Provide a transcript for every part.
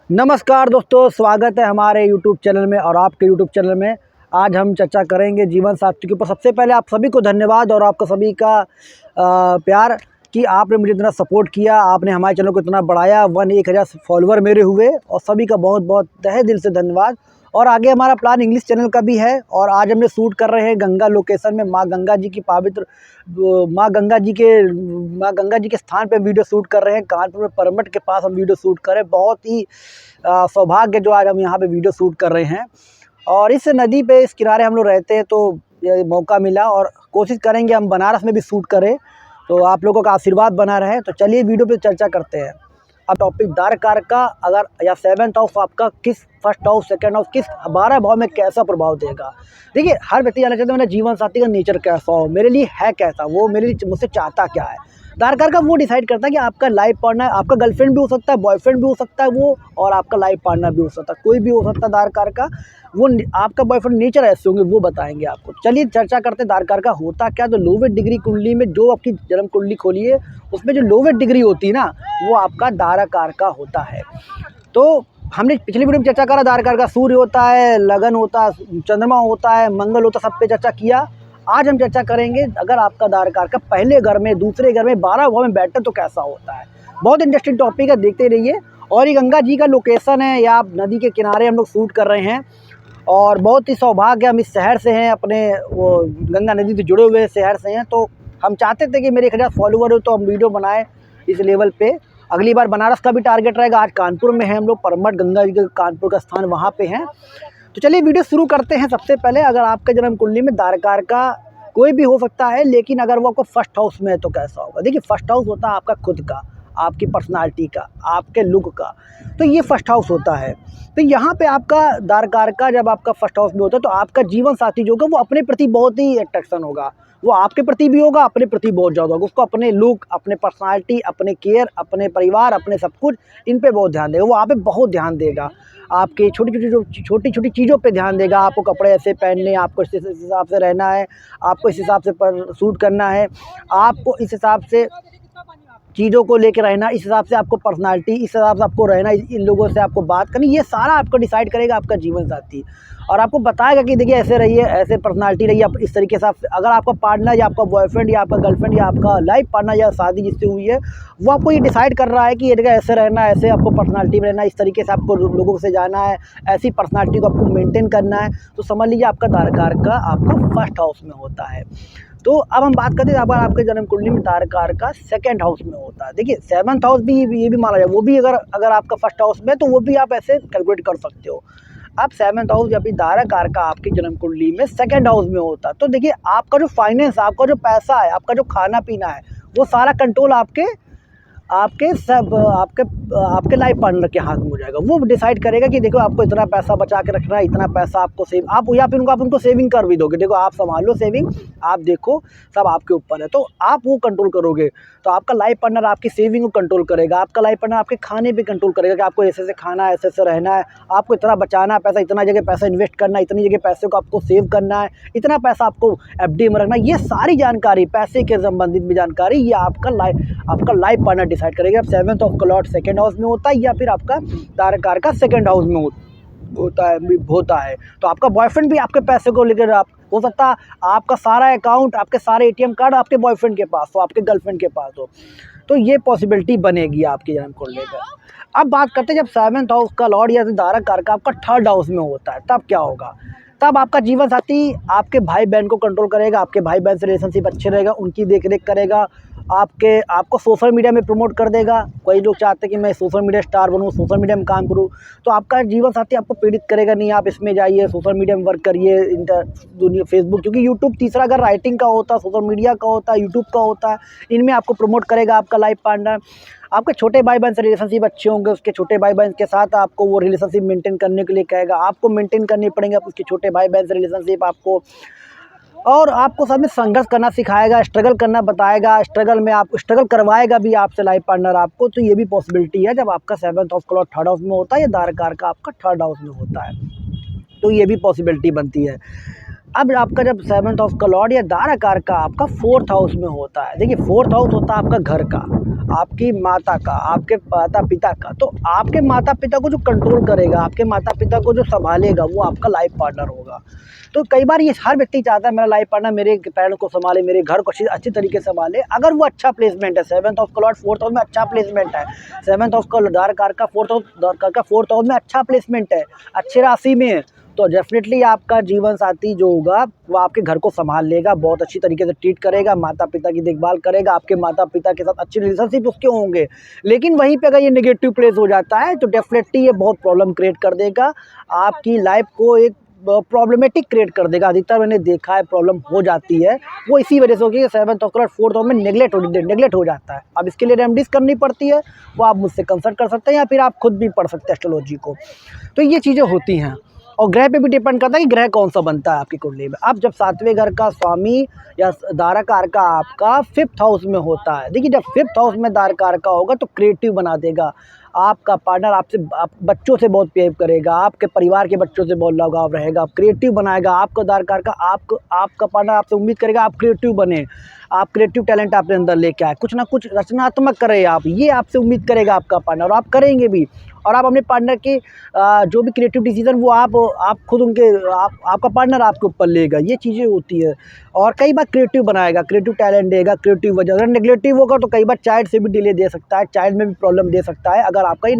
नमस्कार दोस्तों, स्वागत है हमारे YouTube चैनल में और आपके YouTube चैनल में। आज हम चर्चा करेंगे जीवन साथी के ऊपर। सबसे पहले आप सभी को धन्यवाद और आपका सभी का प्यार कि आपने मुझे इतना सपोर्ट किया, आपने हमारे चैनल को इतना बढ़ाया। 1,000 फॉलोअर मेरे हुए और सभी का बहुत बहुत तहे दिल से धन्यवाद। और आगे हमारा प्लान इंग्लिश चैनल का भी है और आज हम शूट कर रहे हैं गंगा लोकेशन में। माँ गंगा जी की पवित्र माँ गंगा जी के स्थान पे वीडियो शूट कर रहे हैं। कानपुर में परमट के पास हम वीडियो शूट कर रहे हैं। बहुत ही सौभाग्य जो आज हम यहाँ पे वीडियो शूट कर रहे हैं और इस नदी पे इस किनारे हम लोग रहते हैं तो ये मौका मिला और कोशिश करेंगे हम बनारस में भी शूट करें, तो आप लोगों का आशीर्वाद बना रहे। तो चलिए वीडियो पे चर्चा करते हैं। अब टॉपिक दारकार का अगर या 7th हाउस आपका किस फर्स्ट हाउस सेकंड हाउस किस 12 भाव में कैसा प्रभाव देगा। देखिए, हर व्यक्ति जानना चाहता है मेरा जीवन साथी का नेचर कैसा हो, मेरे लिए है कैसा, वो मेरे लिए मुझसे चाहता क्या है। दारकार का वो डिसाइड करता है कि आपका लाइफ पार्टनर आपका गर्लफ्रेंड भी हो सकता है, बॉयफ्रेंड भी हो सकता है वो, और आपका लाइफ पार्टनर भी हो सकता है, कोई भी हो सकता है दारकार का। वो आपका बॉयफ्रेंड नेचर ऐसे होंगे वो बताएंगे आपको। चलिए चर्चा करते हैं दारकार का होता क्या। तो लोवेस्ट डिग्री कुंडली में जो आपकी जन्म कुंडली खोली है उसमें जो लोवेस्ट डिग्री होती है ना, वो आपका दारकार का होता है। तो हमने पिछली वीडियो में चर्चा करा दारकार का सूर्य होता है, लगन होता है, चंद्रमा होता है, मंगल होता है, सब पे चर्चा किया। आज हम चर्चा करेंगे अगर आपका दारकार का पहले घर में, दूसरे घर में, 12 भाव में बैठे तो कैसा होता है। बहुत इंटरेस्टिंग टॉपिक है, देखते रहिए। और ये गंगा जी का लोकेशन है, या आप नदी के किनारे हम लोग शूट कर रहे हैं और बहुत ही सौभाग्य हम इस शहर से हैं, अपने वो गंगा नदी से जुड़े हुए शहर से हैं। तो हम चाहते थे कि मेरे 1,000 फॉलोवर हो तो हम वीडियो बनाए इस लेवल पे। अगली बार बनारस का भी टारगेट रहेगा। आज कानपुर में है हम लोग, परमट गंगा जी के कानपुर का स्थान वहाँ पे हैं। तो चलिए वीडियो शुरू करते हैं। सबसे पहले अगर आपके जन्म कुंडली में दारकार का कोई भी हो सकता है, लेकिन अगर वो आपको फर्स्ट हाउस में है तो कैसा होगा। देखिए, फर्स्ट हाउस होता है आपका खुद का, आपकी पर्सनालिटी का, आपके लुक का, तो ये फर्स्ट हाउस होता है। तो यहाँ पे आपका दारकार का जब आपका फर्स्ट हाउस में होता है तो आपका जीवन साथी जो होगा वो अपने प्रति बहुत ही अट्रैक्शन होगा, वो आपके प्रति भी होगा, अपने प्रति बहुत ज़्यादा होगा। उसको अपने लुक, अपने पर्सनालिटी, अपने केयर, अपने परिवार, अपने सब कुछ इन पे बहुत ध्यान देगा। वो आप पे बहुत ध्यान देगा, आपके छोटी छोटी चीज़ों पे ध्यान देगा। आपको कपड़े ऐसे पहनने, आपको इस हिसाब से रहना है, आपको इस हिसाब से शूट करना है, आपको इस हिसाब से चीज़ों को लेकर रहना, इस हिसाब से आपको पर्सनालिटी, इस हिसाब से आपको रहना, इन लोगों से आपको बात करनी, ये सारा आपको डिसाइड करेगा आपका जीवन साथी। और आपको बताएगा कि देखिए ऐसे रहिए, ऐसे पर्सनालिटी रहिए, आप इस तरीके से। अगर आपका पार्टनर या आपका बॉयफ्रेंड या आपका गर्लफ्रेंड या आपका लाइफ पार्टनर या शादी जिससे हुई है, वो आपको ये डिसाइड कर रहा है कि ये जगह ऐसे रहना है, ऐसे आपको पर्सनालिटी में रहना, इस तरीके से आपको लोगों से जाना है, ऐसी पर्सनालिटी को आपको मेंटेन करना है, तो समझ लीजिए आपका दारकार का आपका फर्स्ट हाउस में होता है। तो अब हम बात करते हैं अगर आपके जन्म कुंडली में दारकार का सेकंड हाउस में होता है। देखिए, 7th हाउस भी ये भी माना जाए, वो भी अगर आपका फर्स्ट हाउस में है तो वो भी आप ऐसे कैलकुलेट कर सकते हो। अब 7th हाउस जब भी दारकार का आपकी जन्म कुंडली में सेकंड हाउस में होता है तो देखिए आपका जो फाइनेंस, आपका जो पैसा है, आपका जो खाना पीना है, वो सारा कंट्रोल आपके लाइफ पार्टनर के हाथ में हो जाएगा। वो डिसाइड करेगा कि देखो आपको इतना पैसा बचा के रखना है, इतना पैसा आपको सेव, आप या फिर आप उनको सेविंग कर भी दोगे। देखो आप संभाल लो सेविंग, आप देखो, सब आपके ऊपर है, तो आप वो कंट्रोल करोगे। तो आपका लाइफ पार्टनर आपकी सेविंग को कंट्रोल करेगा, आपका लाइफ पार्टनर आपके खाने पे कंट्रोल करेगा कि आपको ऐसे ऐसे खाना है, ऐसे ऐसे रहना है, आपको इतना बचाना है पैसा, इतना जगह पैसा इन्वेस्ट करना है, इतनी जगह पैसे को आपको सेव करना है, इतना पैसा आपको एफडी में रखना है। ये सारी जानकारी, पैसे के संबंधित भी जानकारी, ये आपका लाइफ पार्टनर डिसाइड करेगा। 7th of clot second house में होता है या फिर आपका दारकार का सेकंड हाउस में होता है। तो आपका बॉयफ्रेंड भी आपके पैसे को लेकर हो सकता है आपका सारा अकाउंट, आपके सारे एटीएम कार्ड आपके बॉयफ्रेंड के पास हो, आपके गर्लफ्रेंड के पास हो, तो ये पॉसिबिलिटी बनेगी आपके जन्म को लेकर। अब बात करते हैं जब 7th हाउस का लॉर्ड या दारकार का आपका 3rd हाउस में होता है तब क्या होगा। तब आपका जीवन साथी आपके भाई बहन को कंट्रोल करेगा, आपके भाई बहन से रिलेशनशिप अच्छे रहेगा, उनकी देखरेख करेगा, आपको सोशल मीडिया में प्रमोट कर देगा। कई लोग चाहते हैं कि मैं सोशल मीडिया स्टार बनूं, सोशल मीडिया में काम करूं, तो आपका जीवन साथी आपको प्रेरित करेगा, नहीं आप इसमें जाइए, सोशल मीडिया में वर्क करिए, दुनिया फेसबुक, क्योंकि यूट्यूब तीसरा अगर राइटिंग का होता है, सोशल मीडिया का होता है, यूट्यूब का होता है, इनमें आपको प्रमोट करेगा आपका लाइफ पार्टनर। आपके छोटे भाई बहन से रिलेशनशिप अच्छे होंगे, उसके छोटे भाई बहन के साथ आपको वो रिलेशनशिप मेंटेन करने के लिए कहेगा, आपको मेंटेन करनी पड़ेंगे उसके छोटे भाई बहन से रिलेशनशिप आपको, और आपको साथ में संघर्ष करना सिखाएगा, स्ट्रगल करना बताएगा, स्ट्रगल में आपको स्ट्रगल करवाएगा भी आपसे लाइफ पार्टनर आपको। तो ये भी पॉसिबिलिटी है जब आपका 7th house clot 3rd house में होता है या दारकार का आपका 3rd हाउस में होता है, तो ये भी पॉसिबिलिटी बनती है। अब आपका जब 7th हाउस का लॉर्ड या दाराकार का आपका 4th हाउस में होता है, देखिए 4th हाउस होता है आपका घर का, आपकी माता का, आपके माता पिता का। तो आपके माता पिता को जो कंट्रोल करेगा, आपके माता पिता को जो संभालेगा, वो आपका लाइफ पार्टनर होगा। तो कई बार ये हर व्यक्ति चाहता है मेरा लाइफ पार्टनर मेरे पेरेंट्स को संभाले, मेरे घर को अच्छी तरीके से संभाले। अगर वो अच्छा प्लेसमेंट है, 7th हाउस का लॉर्ड 4th हाउस में अच्छा प्लेसमेंट है, 7th हाउस का दाराकार का 4th हाउस में अच्छा प्लेसमेंट है, अच्छी राशि में है, तो डेफिनेटली आपका जीवन साथी जो होगा वो आपके घर को संभाल लेगा, बहुत अच्छी तरीके से ट्रीट करेगा, माता पिता की देखभाल करेगा, आपके माता पिता के साथ अच्छे रिलेशनशिप उसके होंगे। लेकिन वहीं पे अगर ये नेगेटिव प्लेस हो जाता है तो डेफिनेटली ये बहुत प्रॉब्लम क्रिएट कर देगा, आपकी लाइफ को एक प्रॉब्लमेटिक क्रिएट कर देगा। अधिकतर मैंने देखा है प्रॉब्लम हो जाती है, वो इसी वजह से होगी कि 7th हाउस और 4th हाउस में नेगलेक्ट हो जाता है। अब इसके लिए रेमेडीज़ करनी पड़ती है, वो आप मुझसे कंसल्ट कर सकते हैं या फिर आप खुद भी पढ़ सकते हैं एस्ट्रोलॉजी को। तो ये चीज़ें होती हैं और ग्रह पे भी डिपेंड करता है कि ग्रह कौन सा बनता है आपकी कुंडली में। अब जब 7वें घर का स्वामी या दाराकार का आपका 5th हाउस में होता है, देखिए जब 5th हाउस में दाराकार का होगा तो क्रिएटिव बना देगा, आपका पार्टनर आपसे बच्चों से बहुत प्यार करेगा, आपके परिवार के बच्चों से बहुत लगाव रहेगा, क्रिएटिव बनाएगा आपको दाराकार का। आपका पार्टनर आपसे उम्मीद करेगा आप क्रिएटिव बने, आप क्रिएटिव टैलेंट अपने अंदर लेके आए, कुछ ना कुछ रचनात्मक करें आप, ये आपसे उम्मीद करेगा आपका पार्टनर और आप करेंगे भी। और आप अपने पार्टनर के जो भी क्रिएटिव डिसीजन वो आप खुद आपका पार्टनर आपके ऊपर लेगा, ये चीज़ें होती है। और कई बार क्रिएटिव बनाएगा, क्रिएटिव टैलेंट देगा, क्रिएटिव वजह। अगर नेगलेटिव होगा तो कई बार चाइल्ड से भी डिले दे सकता है, चाइल्ड में भी प्रॉब्लम दे सकता है अगर आपका ये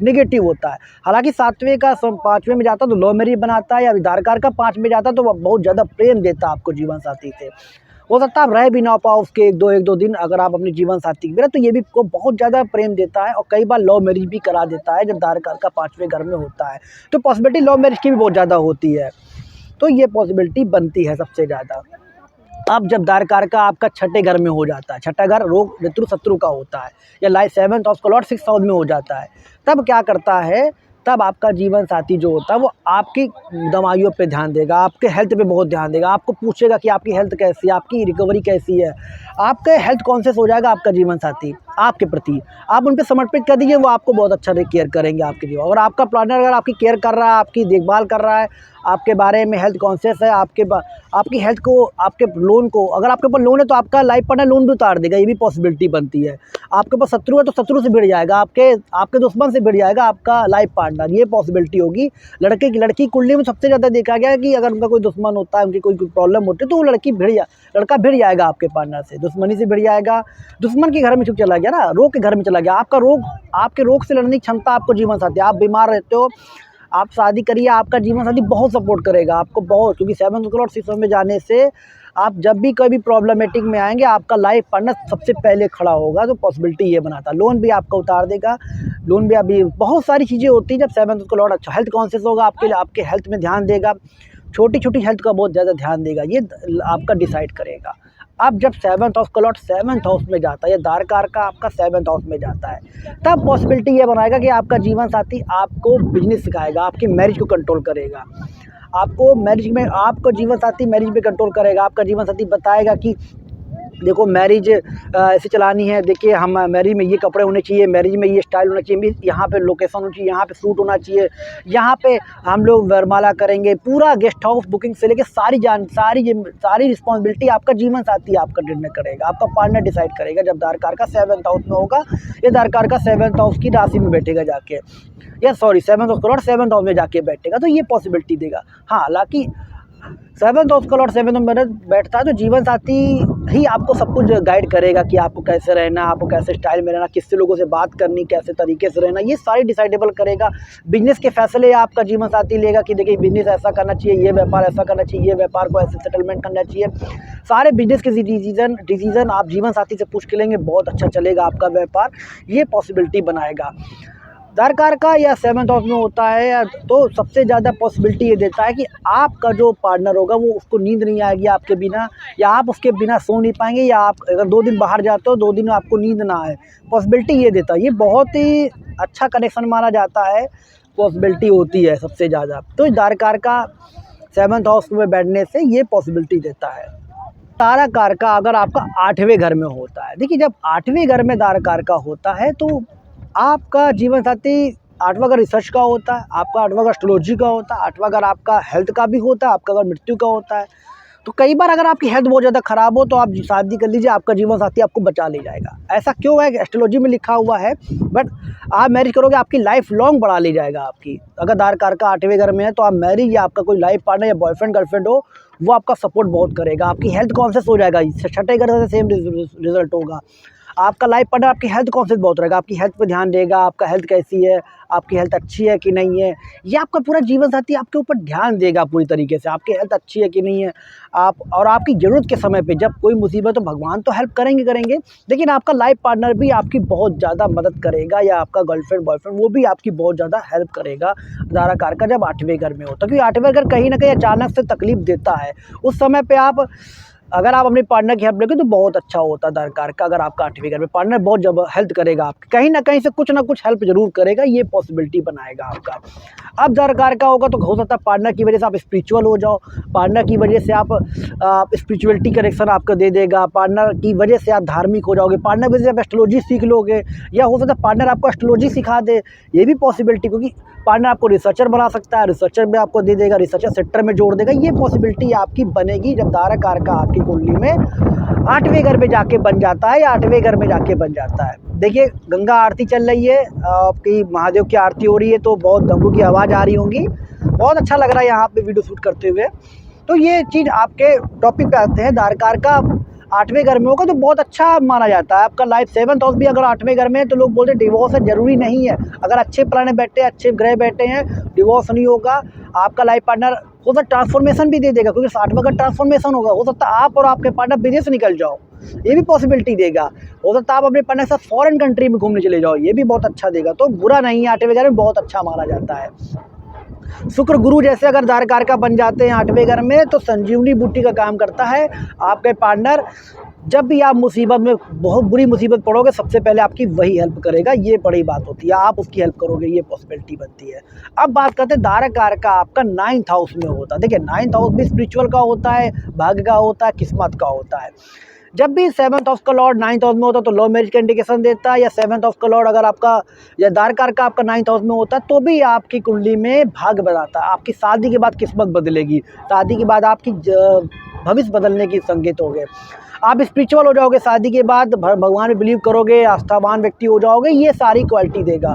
नेगेटिव होता है। हालांकि 7वें का 5वें में जाता तो लव मैरिज बनाता है, या दारकार का 5 में जाता तो वह बहुत ज़्यादा प्रेम देता आपको जीवन साथी से। हो सकता है आप रह भी ना पाओ उसके एक दो दिन अगर आप अपने जीवन साथी के बिना, तो ये भी को बहुत ज़्यादा प्रेम देता है और कई बार लव मैरिज भी करा देता है जब दारकार का 5वें घर में होता है। तो पॉसिबिलिटी लव मैरिज की भी बहुत ज़्यादा होती है, तो ये पॉसिबिलिटी बनती है सबसे ज़्यादा। अब जब दारकार का आपका 6ठे घर में हो जाता है, 6ठा घर रोग ऋतु शत्रु का होता है, या लाइफ 7th हाउस का लॉर्ड 6th हाउस में हो जाता है, तब क्या करता है, तब आपका जीवन साथी जो होता है वो आपकी दवाइयों पे ध्यान देगा, आपके हेल्थ पे बहुत ध्यान देगा, आपको पूछेगा कि आपकी हेल्थ कैसी है, आपकी रिकवरी कैसी है। आपके हेल्थ कॉन्शियस हो जाएगा आपका जीवन साथी आपके प्रति, आप उन पे समर्पित कर दीजिए, वो आपको बहुत अच्छा केयर करेंगे आपके लिए। और आपका पार्टनर अगर आपकी केयर कर रहा है, आपकी देखभाल कर रहा है, आपके बारे में हेल्थ कॉन्शियस है, आपकी हेल्थ को, आपके लोन को, अगर आपके ऊपर लोन है तो आपका लाइफ पार्टनर लोन भी उतार देगा, ये भी पॉसिबिलिटी बनती है। आपके पास शत्रु है तो शत्रु से भिड़ जाएगा, आपके दुश्मन से भिड़ जाएगा आपका लाइफ पार्टनर, ये पॉसिबिलिटी होगी। लड़की कुंडली में सबसे ज़्यादा देखा गया है कि अगर उनका कोई दुश्मन होता है, उनकी कोई प्रॉब्लम होती है तो वो लड़का भिड़ जाएगा आपके पार्टनर से, दुश्मनी से भिड़ जाएगा। दुश्मन के घर में चुप चला गया ना, रोग के घर में चला गया, आपके रोग से लड़ने की क्षमता आपको जीवन साथी, आप बीमार रहते हो, आप शादी करिए, आपका जीवन साथी बहुत सपोर्ट करेगा आपको बहुत, क्योंकि 7th और 6th में जाने से आप जब भी कोई भी प्रॉब्लमेटिक में आएंगे आपका लाइफ पार्टनर सबसे पहले खड़ा होगा। तो पॉसिबिलिटी ये बनाता है, लोन भी आपका उतार देगा, लोन भी अभी बहुत सारी चीज़ें होती हैं। जब 7th का लॉर्ड अच्छा हेल्थ कॉन्शियस होगा, आपके हेल्थ में ध्यान देगा, छोटी छोटी हेल्थ का बहुत ज़्यादा ध्यान देगा, ये आपका डिसाइड करेगा। अब जब 7th हाउस का लॉर्ड 7th हाउस में जाता है या दारकार का आपका 7th हाउस में जाता है, तब पॉसिबिलिटी ये बनाएगा कि आपका जीवन साथी आपको बिजनेस सिखाएगा, आपकी मैरिज को कंट्रोल करेगा, आपको जीवन साथी मैरिज में कंट्रोल करेगा। आपका जीवन साथी बताएगा कि देखो मैरिज ऐसे चलानी है, देखिए हम मैरिज में ये कपड़े होने चाहिए, मैरिज में ये स्टाइल होना चाहिए, यहाँ पे लोकेशन होनी चाहिए, यहाँ पे सूट होना चाहिए, यहाँ पे हम लोग वरमाला करेंगे, पूरा गेस्ट हाउस बुकिंग से लेके सारी रिस्पॉन्सिबिलिटी आपका जीवन साथी आपका निर्णय करेगा, आपका पार्टनर डिसाइड करेगा। जब दारकार का 7th हाउस में होगा, ये दारकार का 7th हाउस की राशि में बैठेगा जाके, या 7th हाउस का लॉर्ड 7th हाउस में जाके बैठेगा, तो ये पॉसिबिलिटी देगा। हाँ, हालांकि 7th हाउस का लॉर्ड 7th में बैठता है तो जीवन साथी ही आपको सब कुछ गाइड करेगा कि आपको कैसे रहना, आपको कैसे स्टाइल में रहना, किससे लोगों से बात करनी, कैसे तरीके से रहना, ये सारी डिसाइडेबल करेगा। बिजनेस के फैसले आपका जीवन साथी लेगा कि देखिए बिजनेस ऐसा करना चाहिए, ये व्यापार ऐसा करना चाहिए, ये व्यापार को ऐसे सेटलमेंट करना चाहिए। सारे बिजनेस के डिसीजन आप जीवन साथी से पूछ के लेंगे, बहुत अच्छा चलेगा आपका व्यापार, ये पॉसिबिलिटी बनाएगा। दारकार का या 7th हाउस में होता है तो सबसे ज़्यादा पॉसिबिलिटी ये देता है कि आपका जो पार्टनर होगा वो उसको नींद नहीं आएगी आपके बिना, या आप उसके बिना सो नहीं पाएंगे, या आप अगर 2 दिन बाहर जाते हो 2 दिन आपको नींद ना आए, पॉसिबिलिटी ये देता है। ये बहुत ही अच्छा कनेक्शन माना जाता है, पॉसिबिलिटी होती है सबसे ज़्यादा। तो दारकार का 7th हाउस में बैठने से ये पॉसिबिलिटी देता है। दारकार का अगर आपका 8वें घर में होता है, देखिए जब 8वें घर में दारकार का होता है तो आपका जीवन साथी आठवां घर रिसर्च का होता है, आपका आठवां घर एस्ट्रोलॉजी का होता है, आठवां घर आपका हेल्थ का भी होता है, आपका घर मृत्यु का होता है। तो कई बार अगर आपकी हेल्थ बहुत ज़्यादा ख़राब हो तो आप शादी कर लीजिए, आपका जीवन साथी आपको बचा ले जाएगा। ऐसा क्यों है कि एस्ट्रोलॉजी में लिखा हुआ है, बट आप मैरिज करोगे आपकी लाइफ लॉन्ग बढ़ा ले जाएगा आपकी। अगर दार कारका 8वें घर में है तो आप मैरिज या आपका कोई लाइफ पार्टनर या बॉयफ्रेंड गर्लफ्रेंड हो, वो आपका सपोर्ट बहुत करेगा, आपकी हेल्थ कॉन्शियस हो जाएगा। छठे घर से सेम रिजल्ट होगा। आपका लाइफ पार्टनर आपकी हेल्थ कॉन्शियस बहुत रहेगा, आपकी हेल्थ पे ध्यान देगा, आपका हेल्थ कैसी है, आपकी हेल्थ अच्छी है कि नहीं है, ये आपका पूरा जीवन साथी आपके ऊपर ध्यान देगा पूरी तरीके से, आपकी हेल्थ अच्छी है कि नहीं है। आप और आपकी ज़रूरत के समय पे जब कोई मुसीबत हो, भगवान तो हेल्प करेंगे, लेकिन आपका लाइफ पार्टनर भी आपकी बहुत ज़्यादा मदद करेगा, या आपका गर्लफ्रेंड बॉयफ्रेंड वो भी आपकी बहुत ज़्यादा हेल्प करेगा दारा कारका जब 8वें घर में हो। तो क्योंकि 8वें घर कहीं ना कहीं अचानक से तकलीफ देता है, उस समय पे आप अगर आप अपने पार्टनर की हेल्प लेंगे तो बहुत अच्छा होता है दार कारका। अगर आपका 8वें घर में पार्टनर बहुत जब हेल्प करेगा, आपकी कहीं ना कहीं से कुछ ना कुछ हेल्प जरूर करेगा, ये पॉसिबिलिटी बनाएगा आपका। अब दार कारका होगा तो हो सकता है पार्टनर की वजह से आप स्पिरिचुअल हो जाओ, पार्टनर की वजह से आप स्पिरिचुअलिटी कनेक्शन आपको दे देगा, पार्टनर की वजह से आप धार्मिक हो जाओगे, पार्टनर की वजह से आप एस्ट्रोलॉजी सीख लोगे, या हो सकता है पार्टनर आपको एस्ट्रोलॉजी सिखा दे, ये भी पॉसिबिलिटी। क्योंकि पार्टनर आपको रिसर्चर बना सकता है, रिसर्चर में आपको दे देगा, रिसर्चर सेक्टर में जोड़ देगा, ये पॉसिबिलिटी आपकी बनेगी जब दारा कारका आपकी कुंडली में 8वें घर में जाके बन जाता है, या 8वें घर में जाके बन जाता है। देखिए गंगा आरती चल रही है, आपकी महादेव की आरती हो रही है, तो बहुत डमरू की आवाज़ आ रही होंगी, बहुत अच्छा लग रहा है यहाँ पे वीडियो शूट करते हुए। तो ये चीज़ आपके टॉपिक पे आते हैं, दार कारका 8वें घर में होगा तो बहुत अच्छा माना जाता है। आपका लाइफ 7th हाउस भी अगर 8वें घर में है तो लोग बोलते हैं डिवोर्स है, ज़रूरी नहीं है। अगर अच्छे प्लानेट बैठे हैं, अच्छे ग्रह बैठे हैं, डिवोर्स नहीं होगा। आपका लाइफ पार्टनर हो सकता ट्रांसफॉर्मेशन भी दे देगा, क्योंकि 8वां घर ट्रांसफॉर्मेशन होगा। हो सकता है आप और आपके पार्टनर विदेश निकल जाओ, ये भी पॉसिबिलिटी देगा। हो सकता है आप अपने पार्टनर के साथ फॉरेन कंट्री में घूमने चले जाओ, ये भी बहुत अच्छा देगा। तो बुरा नहीं है, 8वें घर में बहुत अच्छा माना जाता है। शुक्र गुरु जैसे अगर दार कारका बन जाते हैं 8वें घर में तो संजीवनी बूटी का काम करता है। आपके पार्टनर जब भी आप मुसीबत में, बहुत बुरी मुसीबत पड़ोगे, सबसे पहले आपकी वही हेल्प करेगा, ये बड़ी बात होती है। आप उसकी हेल्प करोगे, ये पॉसिबिलिटी बनती है। अब बात करते हैं दार कारका आपका 9th हाउस में होता है। देखिए 9th हाउस भी स्पिरिचुअल का होता है, भाग्य का होता है, किस्मत का होता है। जब भी 7th हाउस का लॉर्ड 9th हाउस में होता है तो लव मैरिज का इंडिकेशन देता है, या 7th हाउस का लॉर्ड अगर आपका या दार कारका आपका 9th हाउस में होता है तो भी आपकी कुंडली में भाग्य बनाता है। आपकी शादी के बाद किस्मत बदलेगी, शादी के बाद आपकी भविष्य बदलने की संकेत हो गए। आप स्पिरिचुअल हो जाओगे, शादी के बाद भगवान में बिलीव करोगे, आस्थावान व्यक्ति हो जाओगे, ये सारी क्वालिटी देगा।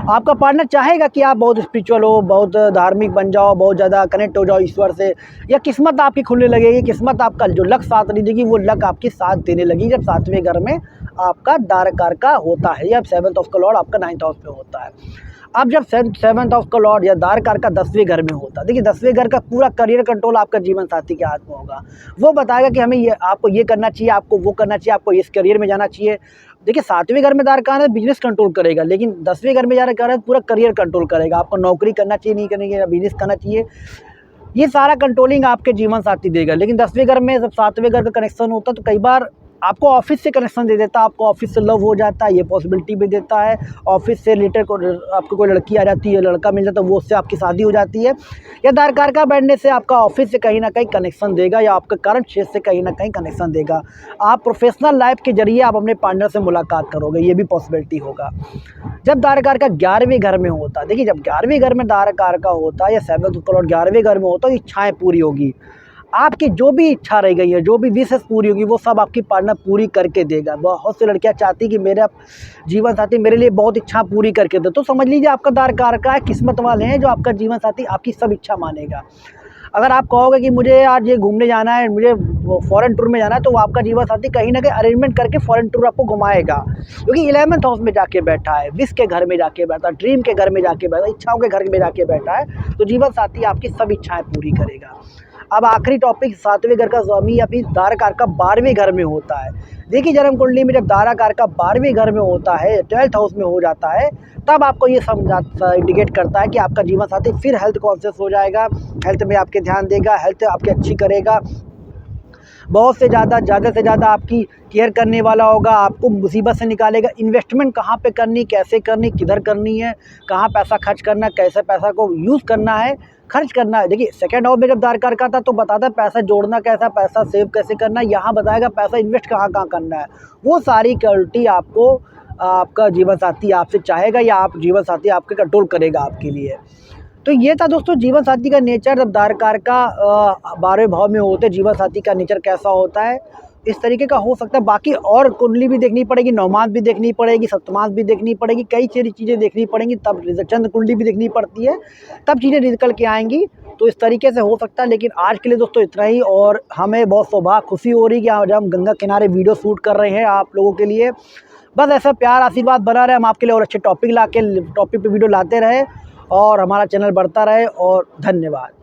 आपका पार्टनर चाहेगा कि आप बहुत स्पिरिचुअल हो, बहुत धार्मिक बन जाओ, बहुत ज़्यादा कनेक्ट हो जाओ ईश्वर से, या किस्मत आपकी खुलने लगेगी, किस्मत आपका जो लक साथ नहीं देगी वो लक आपकी साथ देने लगी जब 7वें घर में आपका दार कारका होता है, या 7th हाउस का लॉर्ड आपका 9th हाउस में होता है। अब जब 7th हाउस का लॉर्ड या दार कारका 10वें घर में होता है, देखिए 10वें घर का पूरा करियर कंट्रोल आपका जीवन साथी के हाथ में होगा। वो बताएगा कि हमें ये, आपको ये करना चाहिए, आपको वो करना चाहिए, आपको इस करियर में जाना चाहिए। देखिए 7वें घर में दार कारका बिजनेस कंट्रोल करेगा, लेकिन 10वें घर में दार कारका पूरा करियर कंट्रोल करेगा। आपको नौकरी करना चाहिए, नहीं करनी चाहिए, बिजनेस करना चाहिए, ये सारा कंट्रोलिंग आपके जीवन साथी देगा। लेकिन 10वें घर में जब 7वें घर का कनेक्शन होता है तो कई बार आपको ऑफिस से कनेक्शन दे देता है, आपको ऑफिस से लव हो जाता है, ये पॉसिबिलिटी भी देता है। ऑफिस से रिलेटेड को आपको कोई लड़की आ जाती है, लड़का मिल जाता है, वो उससे आपकी शादी हो जाती है। या दार कारका बैठने से आपका ऑफिस से कहीं ना कहीं कनेक्शन देगा, या आपका करंट क्षेत्र से कहीं ना कहीं कनेक्शन देगा। आप प्रोफेशनल लाइफ के जरिए आप अपने पार्टनर से मुलाकात करोगे, ये भी पॉसिबिलिटी होगा। जब दार कारका 11वें घर में होता है, देखिए जब 11वें घर में दार कारका होता है या 7th करोड़ 11वें घर में होता है, इच्छाएँ पूरी होगी। आपकी जो भी इच्छा रह गई है, जो भी विशेष पूरी होगी, वो सब आपकी पार्टनर पूरी करके देगा। बहुत सी लड़कियां चाहती कि मेरा जीवन साथी मेरे लिए बहुत इच्छा पूरी करके दे, तो समझ लीजिए आपका दार कारका है, किस्मत वाले हैं जो आपका जीवन साथी आपकी सब इच्छा मानेगा। अगर आप कहोगे कि मुझे आज ये घूमने जाना है, मुझे फॉरेन टूर में जाना है, तो वो आपका जीवन साथी कहीं ना कहीं अरेंजमेंट करके फॉरेन टूर आपको घुमाएगा, क्योंकि 11th हाउस में जाके बैठा है, विश के घर में जाके बैठा है, ड्रीम के घर में जाके बैठा है, इच्छाओं के घर में जाके बैठा है, तो जीवन साथी आपकी सब इच्छाएं पूरी करेगा। अब आखिरी टॉपिक 7वें घर का स्वामी या फिर दार कारका 12वें घर में होता है। देखिए जन्म कुंडली में जब दारा कारका 12वें घर में होता है, 12th हाउस में हो जाता है, तब आपको ये इंडिकेट करता है कि आपका जीवन साथी फिर हेल्थ कॉन्शियस हो जाएगा, हेल्थ में आपके ध्यान देगा, हेल्थ आपकी अच्छी करेगा, बहुत से ज़्यादा से ज़्यादा आपकी केयर करने वाला होगा, आपको मुसीबत से निकालेगा। इन्वेस्टमेंट कहाँ पे करनी, कैसे करनी, किधर करनी है, कहाँ पैसा खर्च करना, कैसे पैसा को यूज़ करना है, खर्च करना है। देखिए 2nd हाउस में जब दार कारका था तो बताता है पैसा जोड़ना कैसा, पैसा सेव कैसे करना है, यहाँ बताएगा पैसा इन्वेस्ट कहाँ कहाँ करना है। वो सारी क्वालिटी आपको आपका जीवन साथी आपसे चाहेगा या आप जीवन साथी आपके कंट्रोल करेगा आपके लिए। तो ये था दोस्तों जीवन साथी का नेचर। जब दारकार का 12वें भाव में होते जीवन साथी का नेचर कैसा होता है, इस तरीके का हो सकता है। बाकी और कुंडली भी देखनी पड़ेगी, नवमांश भी देखनी पड़ेगी, सप्तमांश भी देखनी पड़ेगी, कई सारी चीज़ें देखनी पड़ेंगी, तब चंद्र कुंडली भी देखनी पड़ती है, तब चीज़ें निकल के आएँगी। तो इस तरीके से हो सकता है। लेकिन आज के लिए दोस्तों इतना ही, और हमें बहुत सौभाग्य खुशी हो रही है कि आज हम गंगा किनारे वीडियो शूट कर रहे हैं आप लोगों के लिए। बस ऐसा प्यार आशीर्वाद बना रहे, हम आपके लिए और अच्छे टॉपिक पे वीडियो लाते रहे और हमारा चैनल बढ़ता रहे। और धन्यवाद।